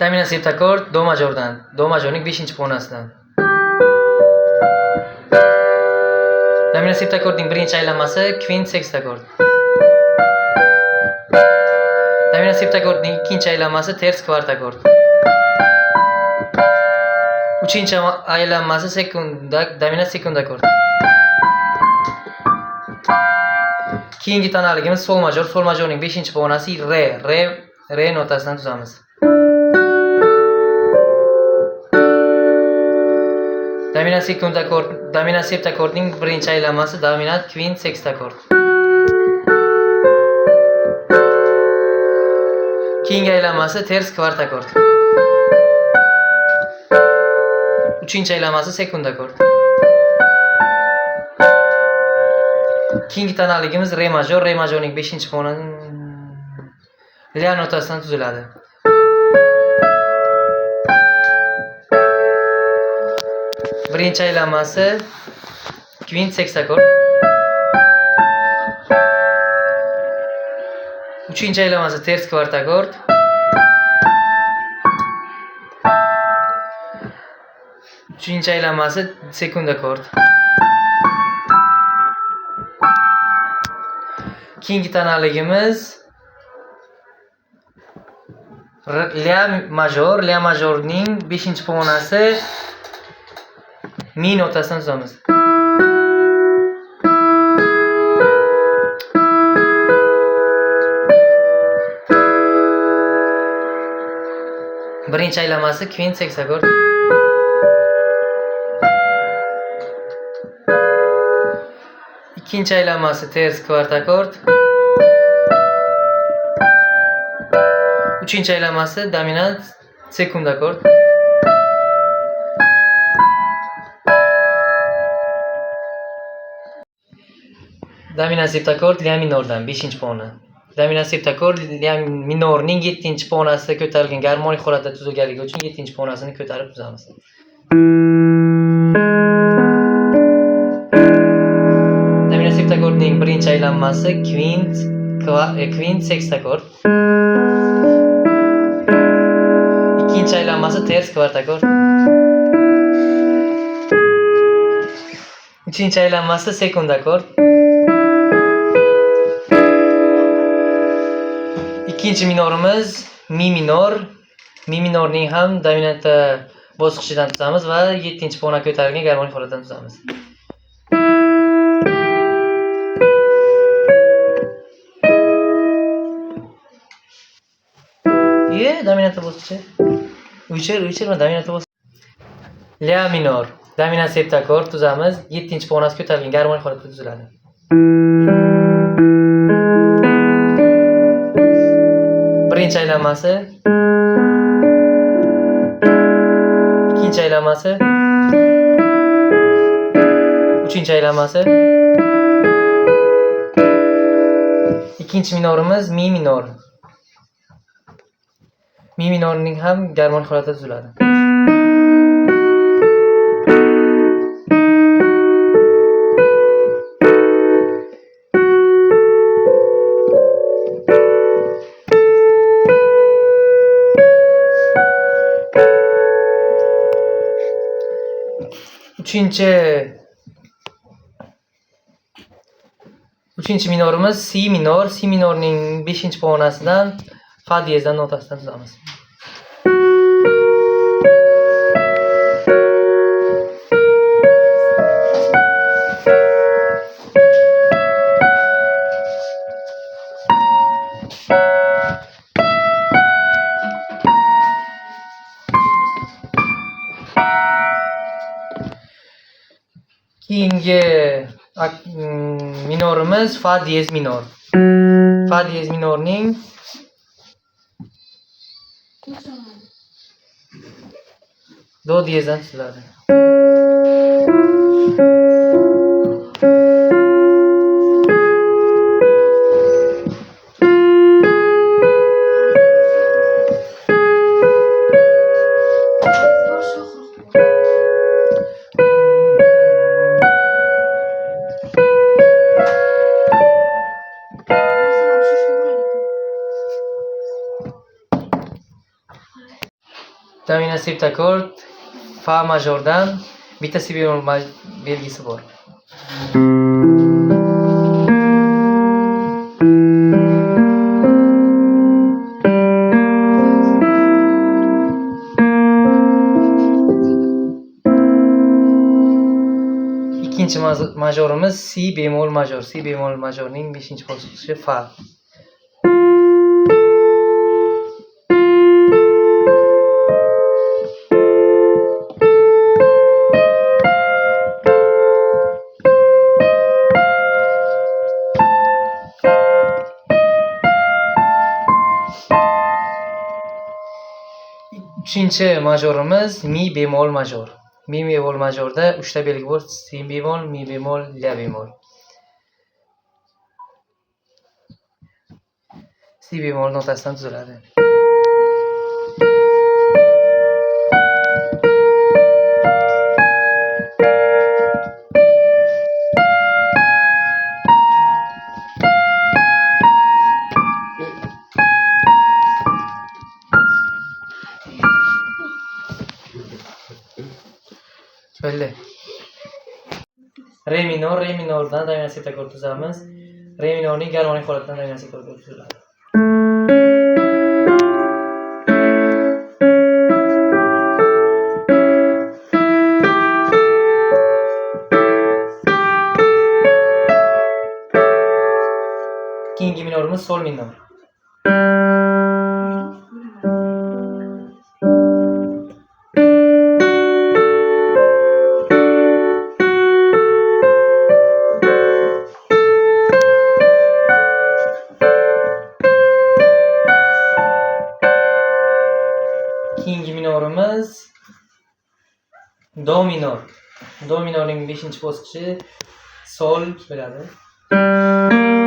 Dominant septakord do majordan. Do majorning 5-chi pog'onasidan. Dominant septakordning birinchi aylanmasi kvint sekstakord. Dominant septakordning ikkinchi aylanmasi ters kvartakord. Uchinchi aylanmasi dominant sekundakord. Keyingi tonaligimiz sol major. Sol majorning 5-chi pog'onasi re notasidan tuzamiz. Dominant septakordning birinchi aylanmasi dominant kvint sekstakord. Keyingi aylanmasi ters kvartakord. Uchinchi aylanmasi sekundakord. Keyingi tonaligimiz re major. Re majorning 5-chi pog'onasi la notasidan tuziladi. Birinchi aylanmasi kvint sekstakord. Uchinchi aylanmasi ters kvartakord. Uchinchi aylanmasi sekundakord. Keyingi tonaligimiz la major. La majorning 5-chi pog'onasi mi notasidan tuzamiz. Birinchi aylanmasi kvint sekstakord. Ikkinchi aylanmasi ters kvartakord. Uchinchi aylanmasi dominant sekundakord. Dominant septakord la minordan 5-chi pog'ona. Dominant septakord la minorning 7-chi pog'onasida ko'tarilgan garmonik holatda tuzilganligi uchun 7-chi pog'onasini ko'tarib tuzamiz. Dominant septakordning birinchi aylanmasi kvint sekstakord. Ikkinchi aylanmasi ters kvartakord. Uchinchi aylanmasi sekundakord. Ikkinchi minorimiz mi minor. Mi minorning ham dominant bosqichidan tuzamiz va 7-chi pog'ona ko'tarilgan garmonik holatdan tuzamiz. Dominant bosqichi. O'chirma dominant bosqichi. La minor. Dominant septakord tuzamiz. 7-chi pog'onasi ko'tarilgan garmonik holatda tuziladi. Birinchi aylanmasi. Ikkinchi aylanmasi. Uchinchi aylanmasi. Ikkinchi minorimiz mi minor. Mi minorning ham garmonik holatda tuziladi. Uchinchi minorimiz si minor. Si minorning 5-chi pog'onasidan fa diyezdan notasidan tuzamiz. Keyingi minorimiz fa diyez minor. Fa diyez minorning do diyezdan tuziladi. Dominant septakord fa majordan bitta si bemol belgisi bor. İkinci majorimiz si bemol major. Si bemol majorning 5-bosqichi fa. Uchinchi majorimiz mi bemol major. Mi bemol majorda 3 ta belgi bor: si bemol, mi bemol, la bemol. Si bemol notasidan tuziladi. Bo'ldi. Re minor, re minordan dominant septakord tuzamiz. Re minorning garmonik holatidan dominant septakord tuziladi. Keyingi minorimiz sol minor. Keyingi minorimiz do minor. Do minorning 5-bosqichi sol bo'ladi.